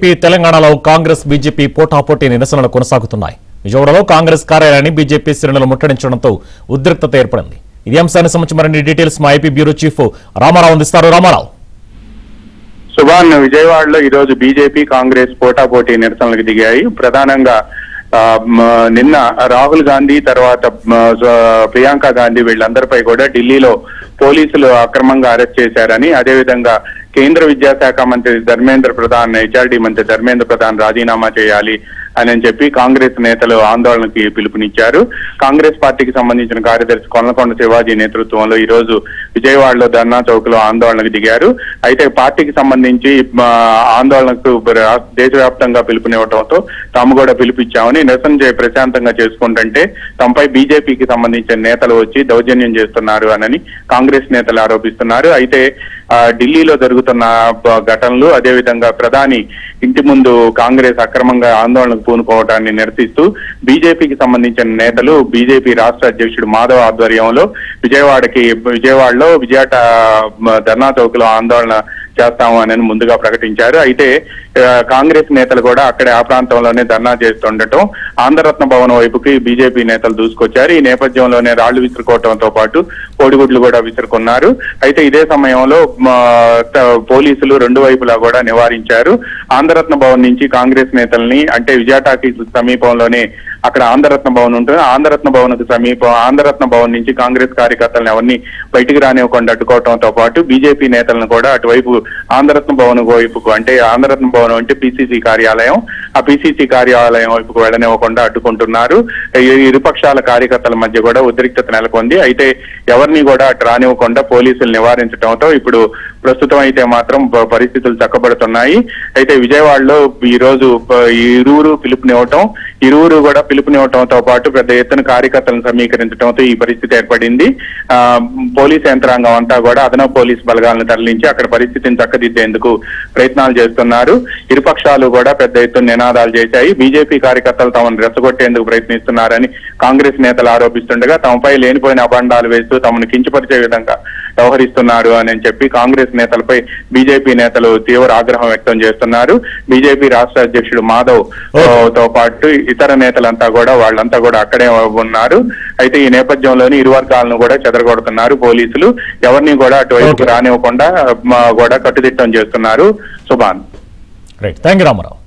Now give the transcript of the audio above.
AP తెలంగాణలో Congress BJP పోటాపోటీ నిరసనలు కొనసాగుతున్నాయి. విజయవాడలో కాంగ్రెస్ కార్యాలయాన్ని బీజేపీ శ్రేణులు ముట్టడించడంతో ఉద్రిక్తత ఏర్పడింది. ఇదే అంశానికి సంబంధించి మరిన్ని డీటెయిల్స్ మా ఏపీ బ్యూరో చీఫ్ రామారావు అందిస్తారు. రామారావు. సుభాన్, విజయవాడలో ఈ రోజు బీజేపీ కాంగ్రెస్ పోటాపోటీ నిరసనలకు దిగాయి. ప్రధానంగా నిన్న రాహుల్ గాంధీ తర్వాత ప్రియాంక గాంధీ వీళ్ళందరిపై కూడా ఢిల్లీలో పోలీసులు అక్రమంగా అరెస్ట్ చేశారని, అదేవిధంగా కేంద్ర విద్యాశాఖ మంత్రి ధర్మేంద్ర ప్రధాన్, హెచ్ఆర్డీ మంత్రి ధర్మేంద్ర ప్రధాన్ రాజీనామా చేయాలి అని చెప్పి కాంగ్రెస్ నేతలు ఆందోళనకి పిలుపునిచ్చారు. కాంగ్రెస్ పార్టీకి సంబంధించిన కార్యదర్శి కొనకొండ శివాజీ నేతృత్వంలో ఈ రోజు విజయవాడలో ధర్నా చౌక్ లో ఆందోళనకు దిగారు. అయితే పార్టీకి సంబంధించి ఆందోళనకు దేశవ్యాప్తంగా పిలుపునివ్వడంతో తాము కూడా పిలుపిచ్చామని, నిరసన ప్రశాంతంగా చేసుకుంటుంటే తమపై బీజేపీకి సంబంధించిన నేతలు వచ్చి దౌర్జన్యం చేస్తున్నారు అని కాంగ్రెస్ నేతలు ఆరోపిస్తున్నారు. అయితే ఢిల్లీలో జరుగుతున్న ఘటనలు, అదేవిధంగా ప్రధాని ఇంటి ముందు కాంగ్రెస్ అక్రమంగా ఆందోళనకు పూనుకోవడాన్ని నిరసిస్తూ బీజేపీకి సంబంధించిన నేతలు బీజేపీ రాష్ట్ర అధ్యక్షుడు మాధవ్ ఆధ్వర్యంలో విజయవాడలో విజయాట ధర్నా చౌక్ లో ఆందోళన చేస్తాము అని ముందుగా ప్రకటించారు. అయితే కాంగ్రెస్ నేతలు కూడా అక్కడే ఆ ప్రాంతంలోనే ధర్నా చేస్తుండటం, ఆంధ్రరత్న భవన్ వైపుకి బీజేపీ నేతలు దూసుకొచ్చారు. ఈ నేపథ్యంలోనే రాళ్లు విసురుకోవడంతో పాటు కోడిగుడ్లు కూడా విసురుకున్నారు. అయితే ఇదే సమయంలో పోలీసులు రెండు వైపులా కూడా నివారించారు. ఆంధ్రరత్న భవన్ నుంచి కాంగ్రెస్ నేతల్ని, అంటే విజయటాకి సమీపంలోనే అక్కడ ఆంధ్రరత్న భవన్ ఉంటుంది, ఆంధ్రరత్న భవన్ కు సమీపం ఆంధ్రరత్న భవన్ నుంచి కాంగ్రెస్ కార్యకర్తలను ఎవరిని బయటికి రానివ్వకుండా అడ్డుకోవడంతో పాటు బీజేపీ నేతలను కూడా అటువైపు ఆంధ్రరత్న భవన్ వైపుకు, అంటే ఆంధ్రరత్న భవన్ అంటే పిసిసి కార్యాలయం, ఆ పిసిసి కార్యాలయం వైపుకు వెళ్ళనివ్వకుండా అడ్డుకుంటున్నారు. ఇరుపక్షాల కార్యకర్తల మధ్య కూడా ఉద్రిక్తత నెలకొంది. అయితే ఎవరిని కూడా అటు రానివ్వకుండా పోలీసులు నివారించడంతో ఇప్పుడు ప్రస్తుతం అయితే మాత్రం పరిస్థితులు చక్కబడుతున్నాయి. అయితే విజయవాడలో ఈ రోజు ఇరువురు కూడా పిలుపునివ్వడంతో పాటు పెద్ద ఎత్తున కార్యకర్తలను సమీకరించడంతో ఈ పరిస్థితి ఏర్పడింది. పోలీస్ యంత్రాంగం అంతా కూడా అదనపు పోలీస్ బలగాలను తరలించి అక్కడ పరిస్థితిని చక్కదిద్దేందుకు ప్రయత్నాలు చేస్తున్నారు. ఇరుపక్షాలు కూడా పెద్ద ఎత్తున నినాదాలు చేశాయి. బీజేపీ కార్యకర్తలు తమను రెచ్చగొట్టేందుకు ప్రయత్నిస్తున్నారని కాంగ్రెస్ నేతలు ఆరోపిస్తుండగా, తమపై లేనిపోయిన అబండాలు వేస్తూ తమను కించపరిచే విధంగా వ్యవహరిస్తున్నారు అని చెప్పి కాంగ్రెస్ నేతలపై బీజేపీ నేతలు తీవ్ర ఆగ్రహం వ్యక్తం చేస్తున్నారు. బీజేపీ రాష్ట్ర అధ్యక్షుడు మాధవ్ తో పాటు ఇతర నేతలంతా కూడా వాళ్ళంతా కూడా అక్కడే ఉన్నారు. అయితే ఈ నేపథ్యంలోని ఇరు వర్గాలను కూడా చెదరగొడుతున్నారు పోలీసులు. ఎవరిని కూడా అటువైపు రానివ్వకుండా కూడా కట్టుదిట్టం చేస్తున్నారు. సుభాన్. Right, thank you Ramarao.